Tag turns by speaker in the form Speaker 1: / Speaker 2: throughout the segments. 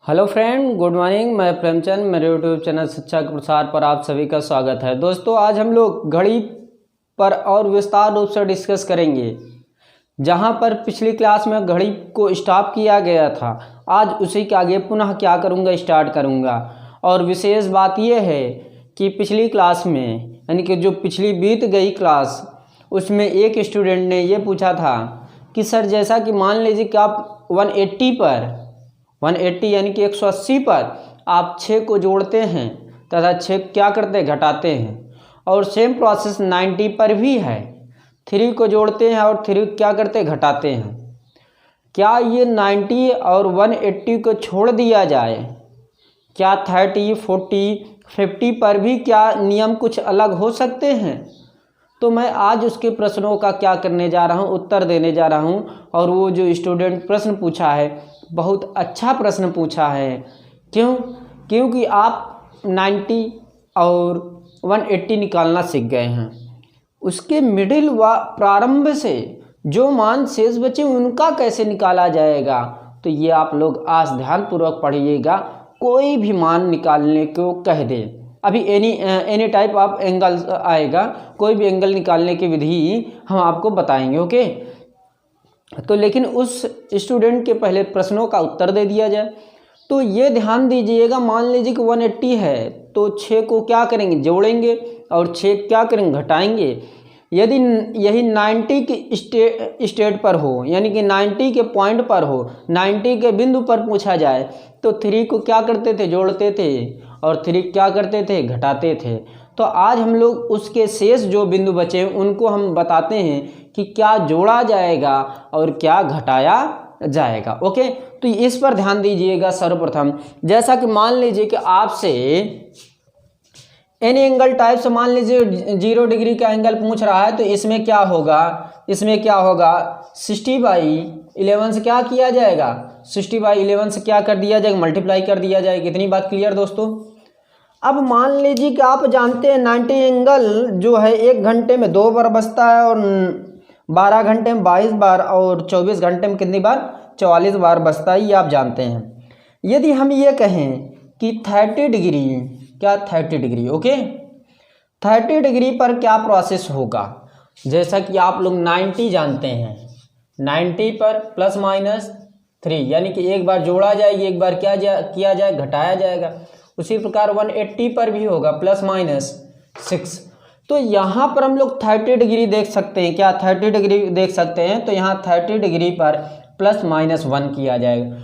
Speaker 1: Hello friend, good morning. मैं प्रेमचंद, मेरे YouTube channel शिक्षा के प्रसार पर आप सभी का स्वागत है। दोस्तों, आज हम लोग घड़ी पर और विस्तार रूप से डिस्कस करेंगे। जहां पर पिछली क्लास में घड़ी को स्टॉप किया गया था, आज उसी के आगे पुनः क्या करूंगा, स्टार्ट करूंगा। और विशेष बात यह है कि पिछली क्लास में, यानी कि जो पिछली बीत गई क्लास, उसमें एक स्टूडेंट ने ये पूछा था कि सर, जैसा कि मान लीजिए कि आप 180 यानी कि 180 पर आप 6 को जोड़ते हैं तथा 6 क्या करते हैं, घटाते हैं। और सेम प्रोसेस 90 पर भी है, 3 को जोड़ते हैं और 3 क्या करते हैं, घटाते हैं। क्या ये 90 और 180 को छोड़ दिया जाए? क्या 30, 40, 50 पर भी क्या नियम कुछ अलग हो सकते हैं? तो मैं आज उसके प्रश्नों का क्या करने जा रहा हूँ, उत्तर देने जा रहा हूँ। और वो जो स्टूडेंट प्रश्न पूछा है, बहुत अच्छा प्रश्न पूछा है। क्योंकि आप 90 और 180 निकालना सीख गए हैं। उसके मिडिल व प्रारंभ से जो मान शेष बचे उनका कैसे निकाला जाएगा, तो ये आप लोग आज ध्यानपूर्वक पढ़िएगा। कोई भी मान निकालने को कह दे, अभी एनी टाइप ऑफ एंगल आएगा, कोई भी एंगल निकालने की विधि हम आपको बताएंगे। ओके, तो लेकिन उस स्टूडेंट के पहले प्रश्नों का उत्तर दे दिया जाए। तो ये ध्यान दीजिएगा, मान लीजिए कि 180 है तो 6 को क्या करेंगे, जोड़ेंगे, और 6 क्या करेंगे, घटाएंगे। यदि यही 90 की स्टेट पर हो, यानी कि 90 के पॉइंट पर हो, 90 के बिंदु पर पूछा जाए, तो 3 को क्या करते थे, जोड़ते थे, और 3 क्या करते थे, घटाते थे। तो आज हम लोग उसके शेष जो बिंदु बचे उनको हम बताते हैं कि क्या जोड़ा जाएगा और क्या घटाया जाएगा। ओके, तो इस पर ध्यान दीजिएगा। सर्वप्रथम, जैसा कि मान लीजिए कि आपसे एनी एंगल टाइप से मान लीजिए 0 डिग्री का एंगल पूछ रहा है, तो इसमें क्या होगा, 60/11 से क्या किया जाएगा, 60/11 से क्या कर दिया जाएगा, मल्टीप्लाई कर दिया जाएगा। इतनी बात क्लियर दोस्तों। अब मान लीजिए कि आप जानते हैं 90 एंगल जो है 1 घंटे में 2 बार बजता है, और 12 घंटे में 22 बार, और 24 घंटे में कितनी बार, 44 बार बजता है, ये आप जानते हैं। यदि हम ये कहें कि 30 डिग्री, क्या 30 डिग्री, ओके, 30 डिग्री पर क्या प्रोसेस होगा, जैसा कि आप लोग 90 जानते हैं, 90 पर ±3, यानी कि एक बार जोड़ा जाएगी, एक बार किया जाए, घटाया जाएगा। उसी प्रकार 180 पर भी होगा ±6। तो यहाँ पर हम लोग 30 डिग्री देख सकते हैं, क्या 30 डिग्री देख सकते हैं, तो यहाँ 30 डिग्री पर +-1 किया जाएगा।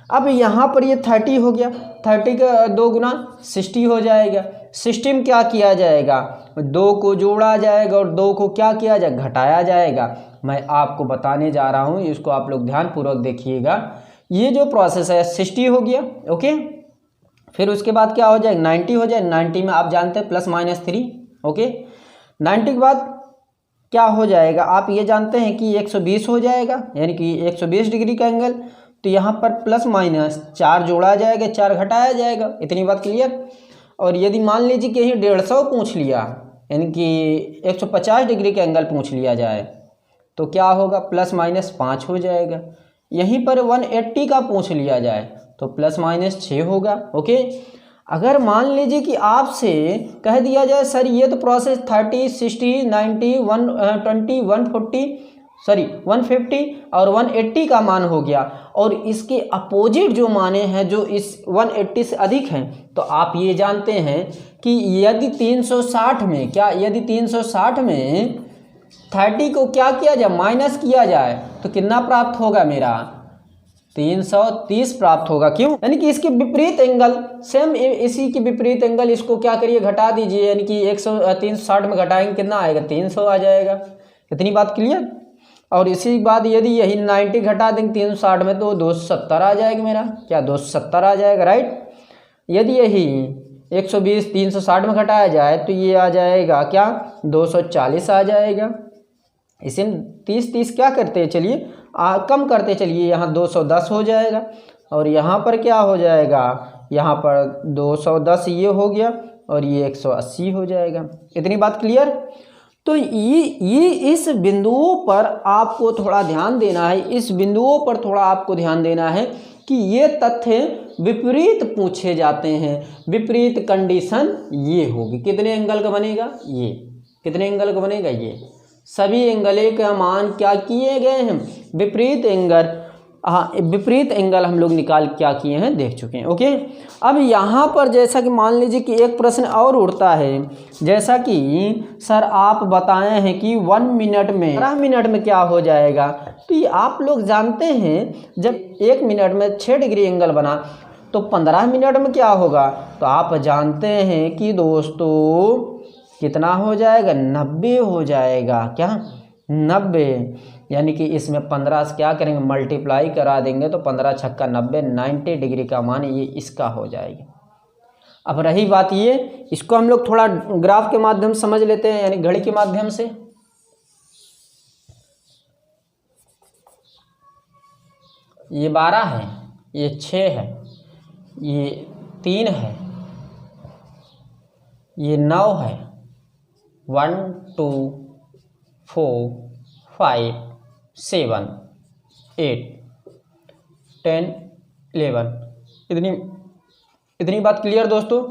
Speaker 1: अब यहाँ पर ये 30 हो गया, 30 का 2 गुना 60 हो जाएगा। 60 में क्या किया जाएगा, 2 को जोड़ा जाएगा और 2 को क्या किया जाएगा, घटाया जाएगा। मैं आपको बताने जा रहा हूँ, इसको आप लोग ध्यानपूर्वक देखिएगा। ये जो प्रोसेस है 60 हो गया, ओके। फिर उसके बाद क्या हो जाएगा, 90 हो जाए। 90 में आप जानते हैं +-3, ओके। 90 के बाद क्या हो जाएगा, आप ये जानते हैं कि 120 हो जाएगा, यानी कि 120 डिग्री का एंगल। तो यहाँ पर +-4 जोड़ा जाएगा, 4 घटाया जाएगा। इतनी बात क्लियर। और यदि मान लीजिए कि यही 150 पूछ लिया, यानी कि 150 डिग्री का एंगल पूछ लिया जाए, तो क्या होगा, +-5 हो जाएगा। यहीं पर 180 का पूछ लिया जाए तो +-6 होगा, ओके। अगर मान लीजिए कि आपसे कह दिया जाए सर ये तो प्रोसेस 30, 60, 90, 120, 150 और 180 का मान हो गया, और इसके अपोजिट जो माने हैं जो इस 180 से अधिक हैं, तो आप ये जानते हैं कि यदि 360 में 30 को क्या किया जाए, माइनस किया जाए, तो कितना प्राप्त होगा, मेरा 330 प्राप्त होगा। क्यों, यानी कि इसके विपरीत एंगल, सेम इसी के विपरीत एंगल, इसको क्या करिए, घटा दीजिए, यानी कि 360 में घटाएंगे कितना आएगा, 300 आ जाएगा। इतनी बात क्लियर। और इसी बाद यदि यही 90 घटा देंगे 360 में, तो 270 आ जाएगा, मेरा क्या 270 आ जाएगा, राइट। यदि यही 120 360 में घटाया जाए तो ये आ जाएगा क्या, 240 आ जाएगा। इसे 30 क्या करते हैं, चलिए कम करते चलिए, यहाँ 210 हो जाएगा, और यहाँ पर क्या हो जाएगा, यहाँ पर 210 ये हो गया, और ये 180 हो जाएगा। इतनी बात क्लियर। तो ये इस बिंदुओं पर आपको थोड़ा ध्यान देना है, इस बिंदुओं पर थोड़ा आपको ध्यान देना है कि ये तथ्य विपरीत पूछे जाते हैं, विपरीत कंडीशन ये होगी। कितने एंगल का बनेगा ये, कितने एंगल का बनेगा ये, सभी एंगलों का मान क्या किए गए हैं, विपरीत एंगल। हाँ, विपरीत एंगल हम लोग निकाल क्या किए हैं देख चुके हैं। ओके, अब यहाँ पर जैसा कि मान लीजिए कि एक प्रश्न और उठता है, जैसा कि सर आप बताए हैं कि 1 मिनट में 15 मिनट में क्या हो जाएगा। तो ये आप लोग जानते हैं जब 1 मिनट में 6 डिग्री एंगल बना तो 15 मिनट में क्या होगा। तो आप जानते हैं कि दोस्तों कितना हो जाएगा, 90 हो जाएगा। क्या 90, यानी कि इसमें 15 से क्या करेंगे मल्टीप्लाई करा देंगे तो 15 छक्का 90, 90 डिग्री का मान ये इसका हो जाएगा। अब रही बात ये, इसको हम लोग थोड़ा ग्राफ के माध्यम से समझ लेते हैं, यानी घड़ी के माध्यम से। ये 12 है, ये 6 है, ये 3 है, ये 9 है, 1 2 4 5 7 8 10 11। इतनी बात क्लियर दोस्तों।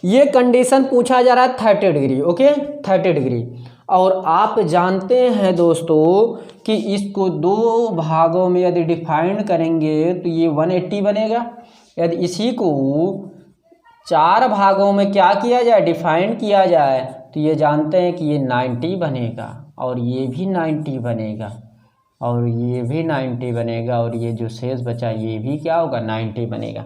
Speaker 1: ये कंडीशन पूछा जा रहा है 30 डिग्री। Okay, 30 degree. और आप जानते हैं दोस्तों कि इसको 2 भागों में यदि डिफाइन करेंगे तो ये 180 बनेगा। यदि इसी को 4 भागों में क्या किया जाए, डिफाइन किया जाए, तो ये जानते हैं कि ये 90 बनेगा, और ये भी 90 बनेगा, और ये भी 90 बनेगा, और ये जो शेष बचा ये भी क्या होगा 90 बनेगा।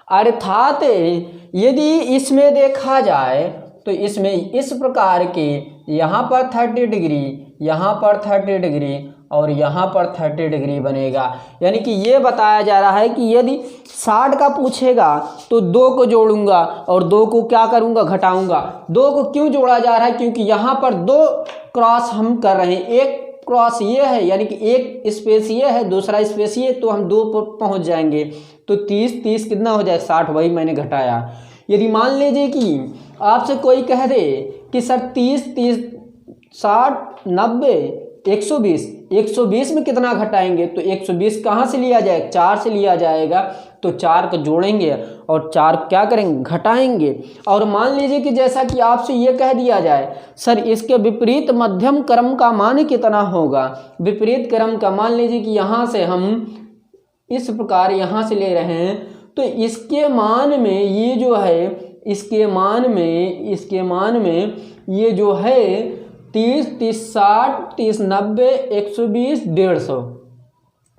Speaker 1: अर्थात यदि इसमें देखा जाए तो इसमें इस प्रकार के यहाँ पर 30 डिग्री, यहाँ पर 30 डिग्री और यहाँ पर 30 डिग्री बनेगा। यानी कि ये बताया जा रहा है कि यदि 60 का पूछेगा तो 2 को जोड़ूंगा और 2 को क्या करूंगा घटाऊंगा। 2 को क्यों जोड़ा जा रहा है, क्योंकि यहाँ पर 2 क्रॉस हम कर रहे हैं, एक क्रॉस ये है यानी कि एक स्पेस ये है, दूसरा स्पेस ये, तो हम 2 पर पहुँच जाएंगे। तो 30 कितना हो जाए 60, वही मैंने घटाया। यदि मान लीजिए कि आपसे कोई कह दे कि सर 30 60 90 120 में कितना घटाएंगे, तो 120 कहाँ से लिया जाए, 4 से लिया जाएगा। तो 4 को जोड़ेंगे और 4 क्या करेंगे घटाएंगे। और मान लीजिए कि जैसा कि आपसे ये कह दिया जाए सर इसके विपरीत मध्यम क्रम का मान कितना होगा। विपरीत क्रम का मान लीजिए कि यहाँ से हम इस प्रकार यहाँ से ले रहे हैं, तो इसके मान में ये जो है, इसके मान में ये जो है 30 60 30 90 120 150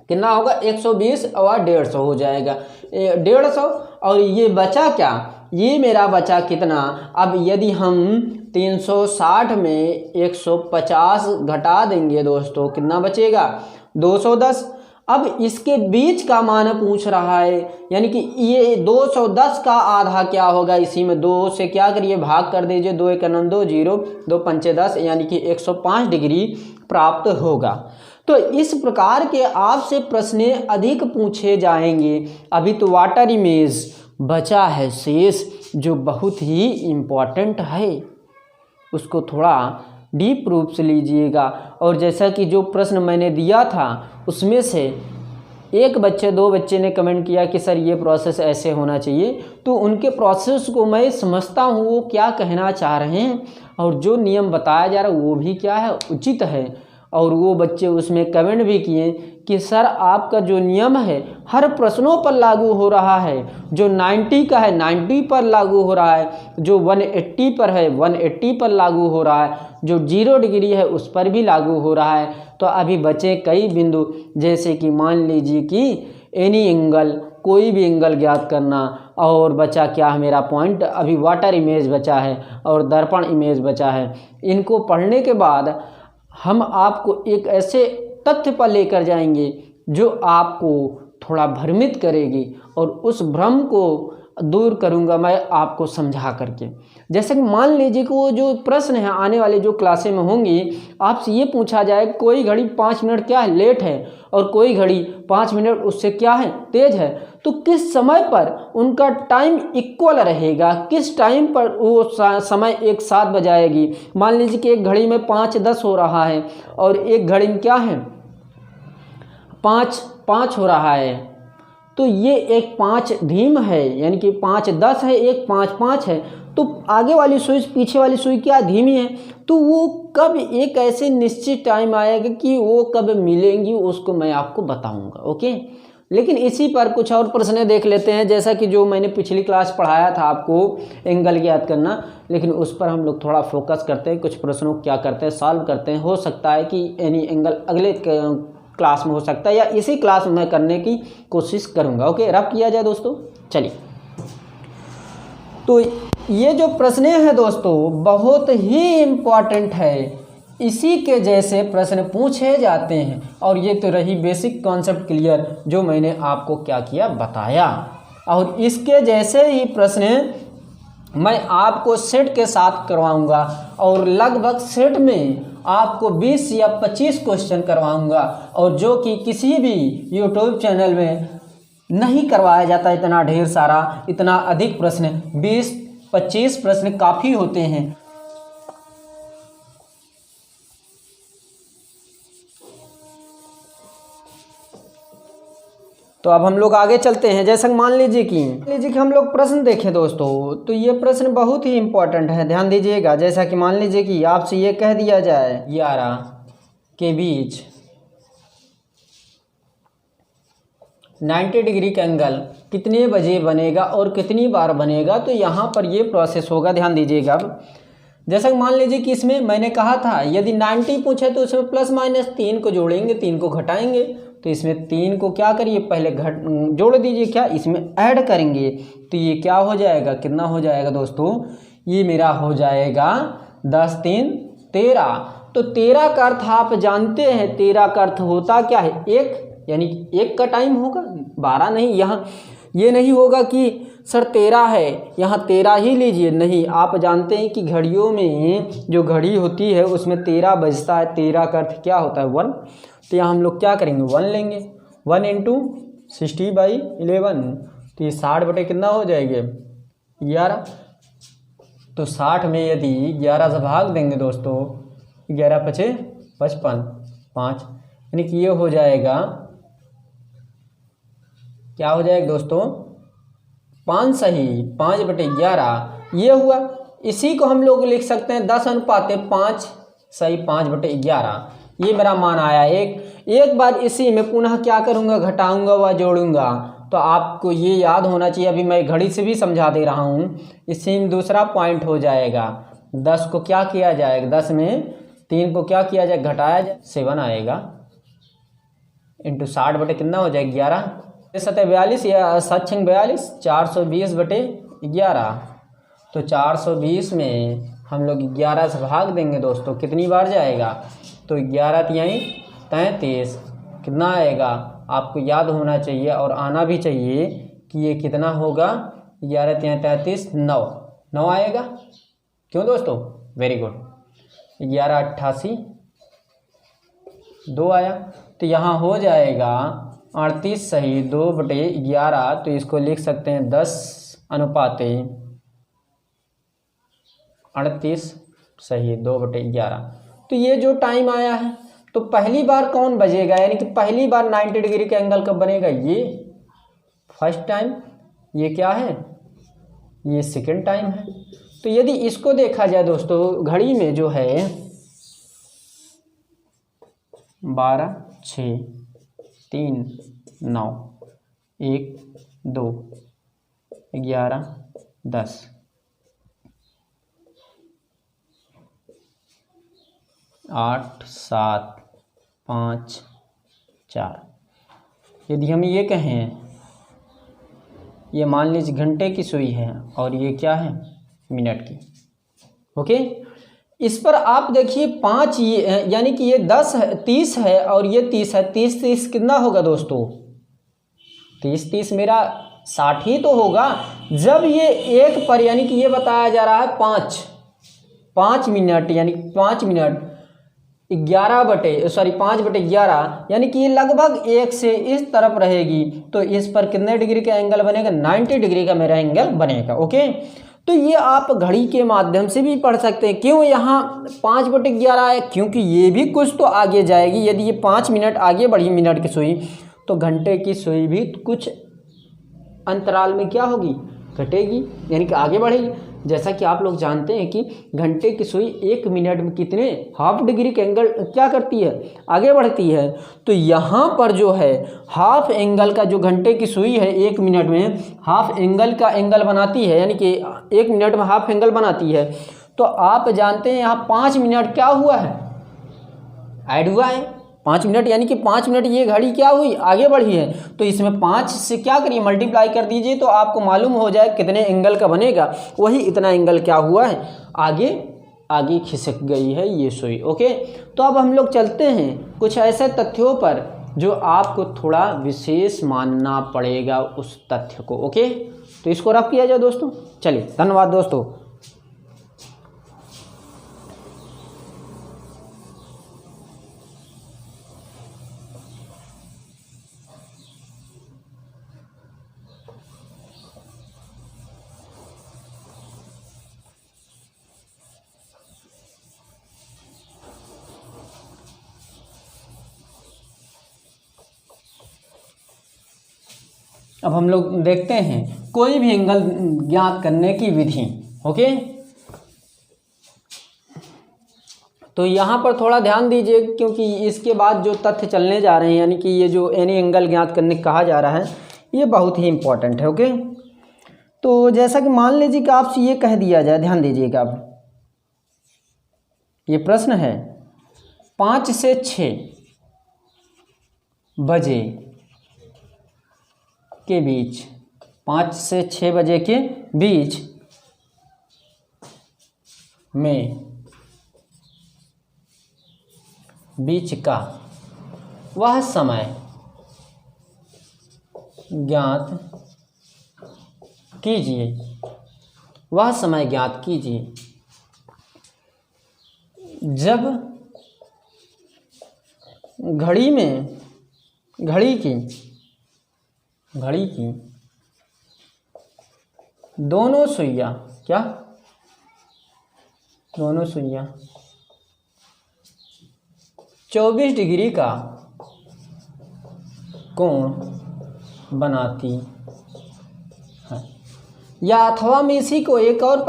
Speaker 1: कितना होगा 120 और 150 हो जाएगा 150। और ये बचा क्या, ये मेरा बचा कितना। अब यदि हम 360 में 150 घटा देंगे दोस्तों, कितना बचेगा 210। अब इसके बीच का मान पूछ रहा है, यानी कि ये 210 का आधा क्या होगा, इसी में 2 से क्या करिए भाग कर दीजिए, 2 1 9 2 0 2 5 10, यानी कि 105 डिग्री प्राप्त होगा। तो इस प्रकार के आपसे प्रश्न अधिक पूछे जाएंगे। अभी तो वाटर इमेज बचा है शेष, जो बहुत ही इम्पोर्टेंट है, उसको थोड़ा डीप रूप से लीजिएगा। और जैसा कि जो प्रश्न मैंने दिया था उसमें से 1 बच्चे 2 बच्चे ने कमेंट किया कि सर ये प्रोसेस ऐसे होना चाहिए, तो उनके प्रोसेस को मैं समझता हूँ वो क्या कहना चाह रहे हैं, और जो नियम बताया जा रहा है वो भी क्या है उचित है। और वो बच्चे उसमें कमेंट भी किए कि सर आपका जो नियम है हर प्रश्नों पर लागू हो रहा है, जो 90 का है 90 पर लागू हो रहा है, जो 180 पर है 180 पर लागू हो रहा है, जो 0 डिग्री है उस पर भी लागू हो रहा है। तो अभी बचे कई बिंदु, जैसे कि मान लीजिए कि एनी एंगल, कोई भी एंगल ज्ञात करना, और बचा क्या है मेरा पॉइंट, अभी वाटर इमेज बचा है और दर्पण इमेज बचा है। इनको पढ़ने के बाद हम आपको एक ऐसे तथ्य पर लेकर जाएंगे जो आपको थोड़ा भ्रमित करेगी, और उस भ्रम को दूर करूंगा मैं आपको समझा करके। जैसे कि मान लीजिए कि वो जो प्रश्न है आने वाले जो क्लासे में होंगी, आपसे ये पूछा जाए कोई घड़ी 5 मिनट क्या है लेट है और कोई घड़ी 5 मिनट उससे क्या है तेज है, तो किस समय पर उनका टाइम इक्वल रहेगा, किस टाइम पर वो समय एक साथ बजाएगी। मान लीजिए कि एक घड़ी में 5:10 हो रहा है और एक घड़ी में क्या है 5:05 हो रहा है, तो ये एक 5 धीम है, यानी कि 5 10 है, एक 5 5 है, तो आगे वाली सुई पीछे वाली सुई क्या धीमी है। तो वो कब एक ऐसे निश्चित टाइम आएगा कि वो कब मिलेंगी उसको मैं आपको बताऊंगा। ओके, लेकिन इसी पर कुछ और प्रश्न देख लेते हैं, जैसा कि जो मैंने पिछली क्लास पढ़ाया था आपको एंगल याद करना, लेकिन उस पर हम लोग थोड़ा फोकस करते हैं, कुछ प्रश्नों क्या करते हैं सॉल्व करते हैं। हो सकता है कि एनी एंगल अगले क्लास में हो सकता है या इसी क्लास में मैं करने की कोशिश करूंगा। ओके, रब किया जाए दोस्तों। चलिए, तो ये जो प्रश्न है दोस्तों बहुत ही इम्पॉर्टेंट है, इसी के जैसे प्रश्न पूछे जाते हैं। और ये तो रही बेसिक कॉन्सेप्ट क्लियर जो मैंने आपको क्या किया बताया, और इसके जैसे ही प्रश्न मैं आपको सेट के साथ करवाऊंगा, और लगभग सेट में आपको 20 या 25 क्वेश्चन करवाऊंगा, और जो कि किसी भी यूट्यूब चैनल में नहीं करवाया जाता इतना ढेर सारा, इतना अधिक प्रश्न। 20-25 प्रश्न काफ़ी होते हैं। तो अब हम लोग आगे चलते हैं। जैसा मान लीजिए कि हम लोग प्रश्न देखें दोस्तों, तो ये प्रश्न बहुत ही इम्पोर्टेंट है, ध्यान दीजिएगा। जैसा कि मान लीजिए कि आपसे ये कह दिया जाए 11 के बीच 90 डिग्री का एंगल कितने बजे बनेगा और कितनी बार बनेगा, तो यहाँ पर ये प्रोसेस होगा, ध्यान दीजिएगा। जैसा कि मान लीजिए कि इसमें मैंने कहा था यदि 90 पूछे तो इसमें प्लस माइनस 3 को जोड़ेंगे, 3 को घटाएंगे, तो इसमें 3 को क्या करिए पहले जोड़ दीजिए, क्या इसमें ऐड करेंगे, तो ये क्या हो जाएगा, कितना हो जाएगा दोस्तों, ये मेरा हो जाएगा 10 3 13। तो 13 का अर्थ आप जानते हैं, 13 का अर्थ होता क्या है, एक, यानी एक का टाइम होगा, 12 नहीं। यहाँ ये नहीं होगा कि सर 13 है यहाँ 13 ही लीजिए, नहीं। आप जानते हैं कि घड़ियों में जो घड़ी होती है उसमें 13 बजता है, 13 का अर्थ क्या होता है 1। तो यहाँ हम लोग क्या करेंगे 1 लेंगे, 1 इंटू 60/11, तो ये 60 बटे कितना हो जाएगा 11। तो 60 में यदि 11 से भाग देंगे दोस्तों, 11 × 5 = 55, 5, यानी कि ये हो जाएगा, क्या हो जाएगा दोस्तों 5 सही 5/11 ये हुआ। इसी को हम लोग लिख सकते हैं 10:5 सही 5/11, ये मेरा मान आया। एक बार इसी में पुनः क्या करूँगा, घटाऊंगा व जोड़ूंगा। तो आपको ये याद होना चाहिए, अभी मैं घड़ी से भी समझा दे रहा हूँ। इसी में दूसरा पॉइंट हो जाएगा, 10 को क्या किया जाएगा, 10 में 3 को क्या किया जाए, घटाया जाए, 7 आएगा, इंटू 60 बटे कितना हो जाएगा 11, 42 या 7×42 420/11। तो 420 में हम लोग 11 से भाग देंगे दोस्तों, कितनी बार जाएगा, तो 11 तिहाई 33, कितना आएगा आपको याद होना चाहिए और आना भी चाहिए कि ये कितना होगा, 11 तिहाई 33 9 आएगा। क्यों दोस्तों, वेरी गुड। 11 88 2 आया, तो यहाँ हो जाएगा 38 सही 2/11। तो इसको लिख सकते हैं 10:38 सही 2/11। तो ये जो टाइम आया है, तो पहली बार कौन बजेगा, यानी कि पहली बार 90 डिग्री का एंगल कब बनेगा, ये फर्स्ट टाइम, ये क्या है, ये सेकंड टाइम है। तो यदि इसको देखा जाए दोस्तों, घड़ी में जो है 12 6 3 9 1 2 11 10 8 7 5 4, यदि हम ये कहें, ये मान लीजिए घंटे की सुई है और ये क्या है मिनट की। ओके, इस पर आप देखिए 5 ये यानी कि ये 10 है, 30 है और ये 30 है, 30 कितना होगा दोस्तों, 30 मेरा 60 ही तो होगा। जब ये एक पर यानी कि ये बताया जा रहा है 5 मिनट, यानी 5 मिनट 5/11, यानी कि ये लगभग 1 से इस तरफ रहेगी। तो इस पर कितने डिग्री का एंगल बनेगा, 90 डिग्री का मेरा एंगल बनेगा। ओके, तो ये आप घड़ी के माध्यम से भी पढ़ सकते हैं। क्यों यहाँ 5/11 है, क्योंकि ये भी कुछ तो आगे जाएगी। यदि ये 5 मिनट आगे बढ़ी मिनट की सुई, तो घंटे की सुई भी कुछ अंतराल में क्या होगी, घटेगी, यानी कि आगे बढ़ेगी। जैसा कि आप लोग जानते हैं कि घंटे की सुई 1 मिनट में कितने हाफ डिग्री के एंगल क्या करती है, आगे बढ़ती है। तो यहाँ पर जो है हाफ एंगल का, जो घंटे की सुई है 1 मिनट में हाफ एंगल का एंगल बनाती है, यानी कि 1 मिनट में हाफ एंगल बनाती है। तो आप जानते हैं यहाँ 5 मिनट क्या हुआ है, ऐड हुआ है 5 मिनट, यानी कि 5 मिनट ये घड़ी क्या हुई, आगे बढ़ी है। तो इसमें 5 से क्या करिए, मल्टीप्लाई कर दीजिए, तो आपको मालूम हो जाए कितने एंगल का बनेगा। वही इतना एंगल क्या हुआ है, आगे आगे खिसक गई है ये सुई। ओके, तो अब हम लोग चलते हैं कुछ ऐसे तथ्यों पर जो आपको थोड़ा विशेष मानना पड़ेगा उस तथ्य को। ओके, तो इसको रफ किया जाए दोस्तों। चलिए, धन्यवाद दोस्तों। अब हम लोग देखते हैं कोई भी एंगल ज्ञात करने की विधि। ओके, तो यहाँ पर थोड़ा ध्यान दीजिए, क्योंकि इसके बाद जो तथ्य चलने जा रहे हैं, यानी कि ये जो एनी एंगल ज्ञात करने कहा जा रहा है, ये बहुत ही इम्पोर्टेंट है। ओके, तो जैसा कि मान लीजिए कि आपसे ये कह दिया जाए, ध्यान दीजिएगा, अब ये प्रश्न है 5 से 6 बजे के बीच, 5 से 6 बजे के बीच में बीच का वह समय ज्ञात कीजिए, वह समय ज्ञात कीजिए जब घड़ी की दोनों सुइयां, क्या, दोनों सुइयां 24 डिग्री का कोण बनाती है। या अथवा में इसी को एक और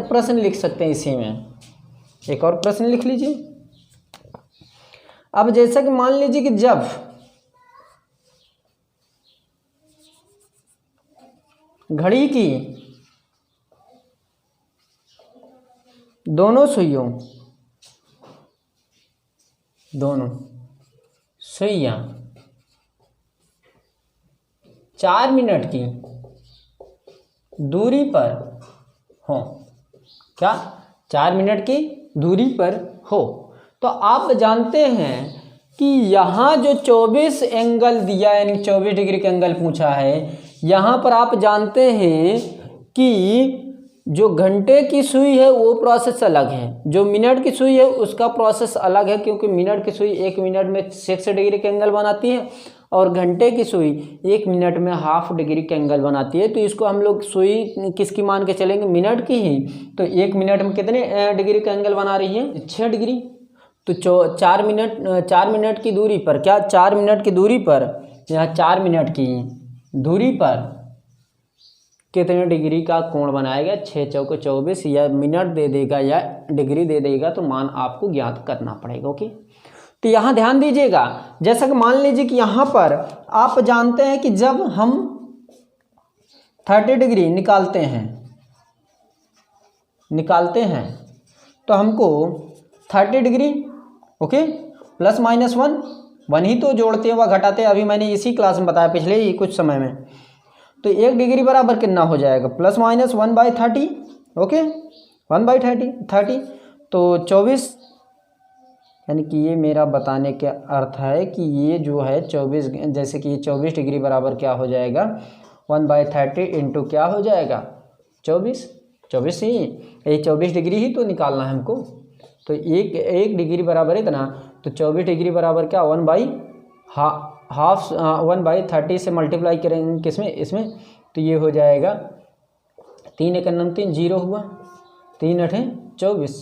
Speaker 1: प्रश्न लिख सकते हैं, इसी में एक और प्रश्न लिख लीजिए। अब जैसा कि मान लीजिए कि जब घड़ी की दोनों सुइयां 4 मिनट की दूरी पर हो, क्या, 4 मिनट की दूरी पर हो, तो आप जानते हैं कि यहाँ जो 24 एंगल दिया, यानी 24 डिग्री का एंगल पूछा है, यहाँ पर आप जानते हैं कि जो घंटे की सुई है वो प्रोसेस अलग है, जो मिनट की सुई है उसका प्रोसेस अलग है, क्योंकि मिनट की सुई 1 मिनट में 6 डिग्री का एंगल बनाती है और घंटे की सुई 1 मिनट में हाफ डिग्री का एंगल बनाती है। तो इसको हम लोग सुई किसकी मान के चलेंगे, मिनट की ही। तो 1 मिनट में कितने डिग्री का एंगल बना रही है, 6 डिग्री। तो 4 मिनट की दूरी पर, क्या, 4 मिनट की दूरी पर, यहाँ 4 मिनट की दूरी पर कितने डिग्री का कोण बनाएगा, 6 चौके 24, या मिनट दे देगा या डिग्री दे देगा, तो मान आपको ज्ञात करना पड़ेगा। ओके, तो यहाँ ध्यान दीजिएगा, जैसा कि मान लीजिए कि यहाँ पर आप जानते हैं कि जब हम 30 डिग्री निकालते हैं तो हमको 30 डिग्री, ओके, प्लस माइनस 1 ही तो जोड़ते हैं व घटाते हैं। अभी मैंने इसी क्लास में बताया पिछले ही कुछ समय में। तो 1 डिग्री बराबर कितना हो जाएगा, प्लस माइनस 1/30। ओके, 1/30। तो 24, यानी कि ये मेरा बताने का अर्थ है कि ये जो है 24, जैसे कि 24 डिग्री बराबर क्या हो जाएगा, 1/30 इंटू क्या हो जाएगा, 24 ही, ये 24 डिग्री ही तो निकालना है हमको। तो एक डिग्री बराबर इतना, तो 24 डिग्री बराबर क्या, 1/30 से मल्टीप्लाई करेंगे किसमें, इसमें, तो ये हो जाएगा 3 × 9 3, 0 हुआ, 3 × 8 24,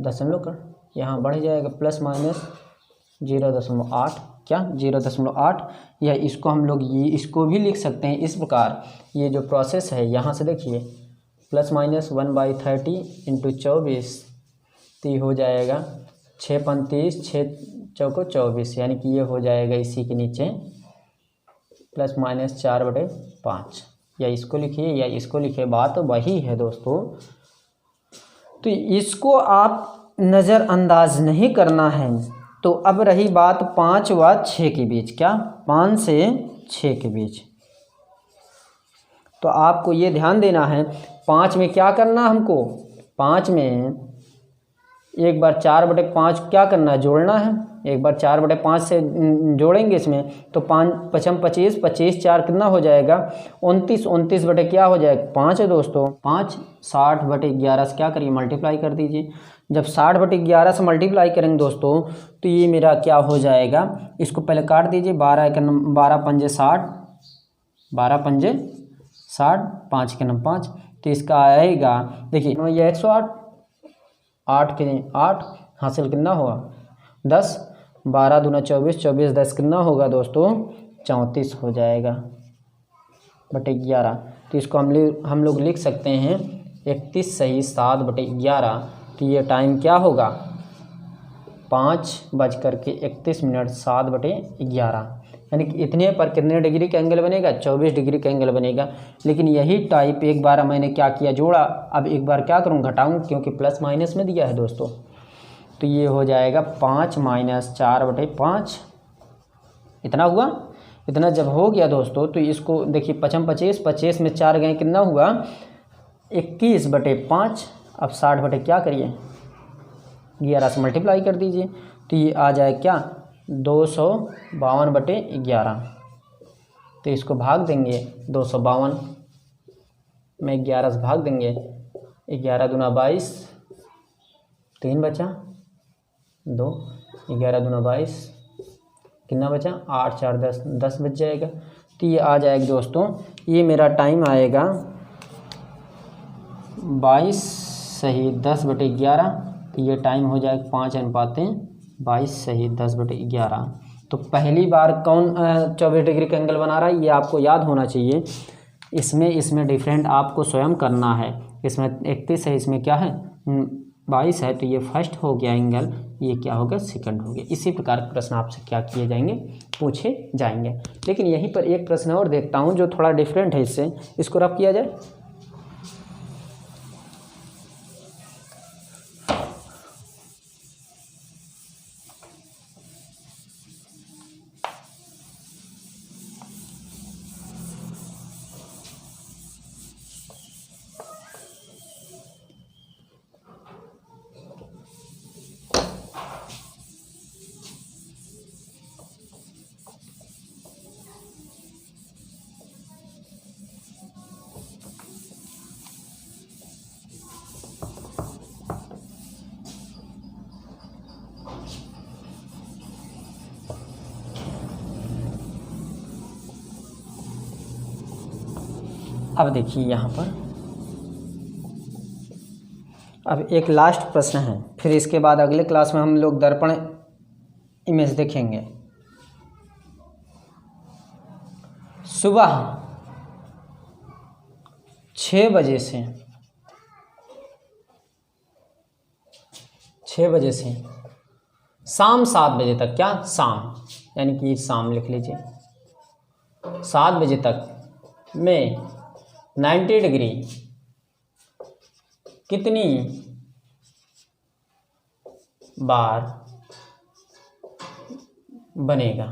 Speaker 1: दशमलव कर यहाँ बढ़ जाएगा, प्लस माइनस 0.8 क्या 0.8, या इसको हम लोग ये इसको भी लिख सकते हैं इस प्रकार। ये जो प्रोसेस है यहाँ से देखिए +-1/30 × 24, तो ये हो जाएगा 6×35 6×4 24, यानी कि ये हो जाएगा इसी के नीचे +-4/5, या इसको लिखिए या इसको लिखिए, बात वही है दोस्तों। तो इसको आप नज़रअंदाज नहीं करना है। तो अब रही बात 5 व 6 के बीच, क्या 5 से 6 के बीच, तो आपको ये ध्यान देना है 5 में क्या करना हमको, 5 में एक बार 4/5 क्या करना है, जोड़ना है। एक बार 4/5 से जोड़ेंगे इसमें तो 5×5 = 25, 25 4 कितना हो जाएगा 29, 29 बटे क्या हो जाएगा 5 है दोस्तों। 5 60/11 से क्या करिए मल्टीप्लाई कर दीजिए। जब 60/11 से मल्टीप्लाई करेंगे दोस्तों तो ये मेरा क्या हो जाएगा, इसको पहले काट दीजिए। 12 पंजे 60, 12 पंजे 60, 5 के नम 5, तो इसका आएगा देखिए ये 108, 8 के 8 हासिल कितना होगा 10, 12 दूना 24, 24 10 कितना होगा दोस्तों 34 हो जाएगा बटे 11। तो इसको हम लोग लिख सकते हैं 31 सही 7/11। तो ये टाइम क्या होगा 5:31 7/11, यानी कि इतने पर कितने डिग्री का एंगल बनेगा 24 डिग्री का एंगल बनेगा। लेकिन यही टाइप एक बार मैंने क्या किया जोड़ा, अब एक बार क्या करूँ घटाऊँ, क्योंकि प्लस माइनस में दिया है दोस्तों। तो ये हो जाएगा 5 - 4/5, इतना हुआ। इतना जब हो गया दोस्तों तो इसको देखिए 5×25, 25 में 4 गए कितना हुआ 21/5। अब 60 बटे क्या करिए 11 से मल्टीप्लाई कर दीजिए, तो ये आ जाए क्या 252/11। तो इसको भाग देंगे 252 में 11 से भाग देंगे, 11 दूना 22, 3 बचा 2, 11 दूना 22 कितना बचा 8 4 10, 10 बच जाएगा। तो ये आ जाएगा दोस्तों, ये मेरा टाइम आएगा 22 सही 10/11। तो ये टाइम हो जाएगा 5:22 सही 10/11। तो पहली बार कौन 24 डिग्री का एंगल बना रहा है ये आपको याद होना चाहिए। इसमें डिफरेंट आपको स्वयं करना है। इसमें 31 है, इसमें क्या है 22 है, तो ये फर्स्ट हो गया एंगल, ये क्या हो गया सेकंड हो गया। इसी प्रकार के प्रश्न आपसे क्या किए जाएंगे पूछे जाएंगे। लेकिन यहीं पर एक प्रश्न और देखता हूँ जो थोड़ा डिफरेंट है इससे, इसको रब किया जाए। अब देखिए यहाँ पर अब एक लास्ट प्रश्न है, फिर इसके बाद अगले क्लास में हम लोग दर्पण इमेज देखेंगे। सुबह 6 बजे से 6 बजे से शाम 7 बजे तक, क्या शाम यानी कि शाम लिख लीजिए 7 बजे तक में 90 डिग्री कितनी बार बनेगा।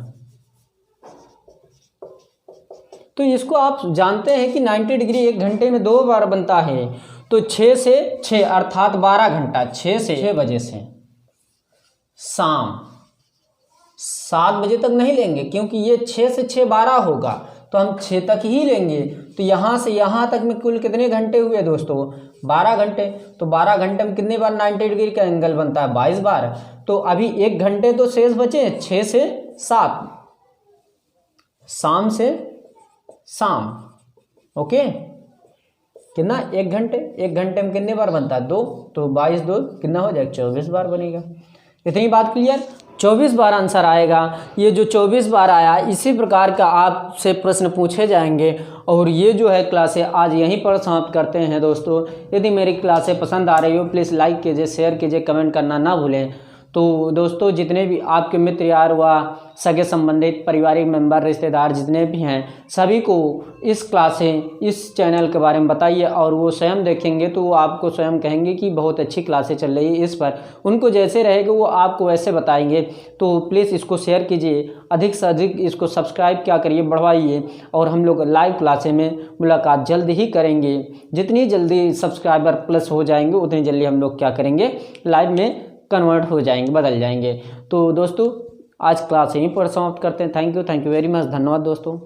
Speaker 1: तो इसको आप जानते हैं कि 90 डिग्री 1 घंटे में 2 बार बनता है। तो 6 से 6 अर्थात 12 घंटा, 6 से 6 बजे से शाम 7 बजे तक नहीं लेंगे, क्योंकि ये 6 से 6 12 होगा, तो हम 6 तक ही लेंगे। तो यहाँ से यहाँ तक में कुल कितने घंटे हुए दोस्तों 12 घंटे। तो 12 घंटे में कितने बार 90 डिग्री का एंगल बनता है 22 बार। तो अभी 1 घंटे तो शेष बचे 6 से 7, शाम से शाम, ओके कितना 1 घंटे, 1 घंटे में कितने बार बनता है 2, तो 22 2 कितना हो जाएगा 24 बार बनेगा। इतनी बात क्लियर। 24 बार आंसर आएगा। ये जो 24 बार आया इसी प्रकार का आपसे प्रश्न पूछे जाएंगे। और ये जो है क्लासें आज यहीं पर समाप्त करते हैं दोस्तों। यदि मेरी क्लासें पसंद आ रही हो प्लीज़ लाइक कीजिए, शेयर कीजिए, कमेंट करना ना भूलें। तो दोस्तों जितने भी आपके मित्र यार व सगे संबंधित पारिवारिक मेंबर रिश्तेदार जितने भी हैं सभी को इस क्लासें इस चैनल के बारे में बताइए और वो स्वयं देखेंगे तो वो आपको स्वयं कहेंगे कि बहुत अच्छी क्लासें चल रही है। इस पर उनको जैसे रहेगा वो आपको वैसे बताएंगे। तो प्लीज़ इसको शेयर कीजिए, अधिक से अधिक इसको सब्सक्राइब क्या करिए, बढ़वाइए। और हम लोग लाइव क्लासे में मुलाकात जल्द ही करेंगे। जितनी जल्दी सब्सक्राइबर प्लस हो जाएंगे उतनी जल्दी हम लोग क्या करेंगे, लाइव में कन्वर्ट हो जाएंगे, बदल जाएंगे। तो दोस्तों आज क्लास यहीं पर समाप्त करते हैं। थैंक यू वेरी मच, धन्यवाद दोस्तों।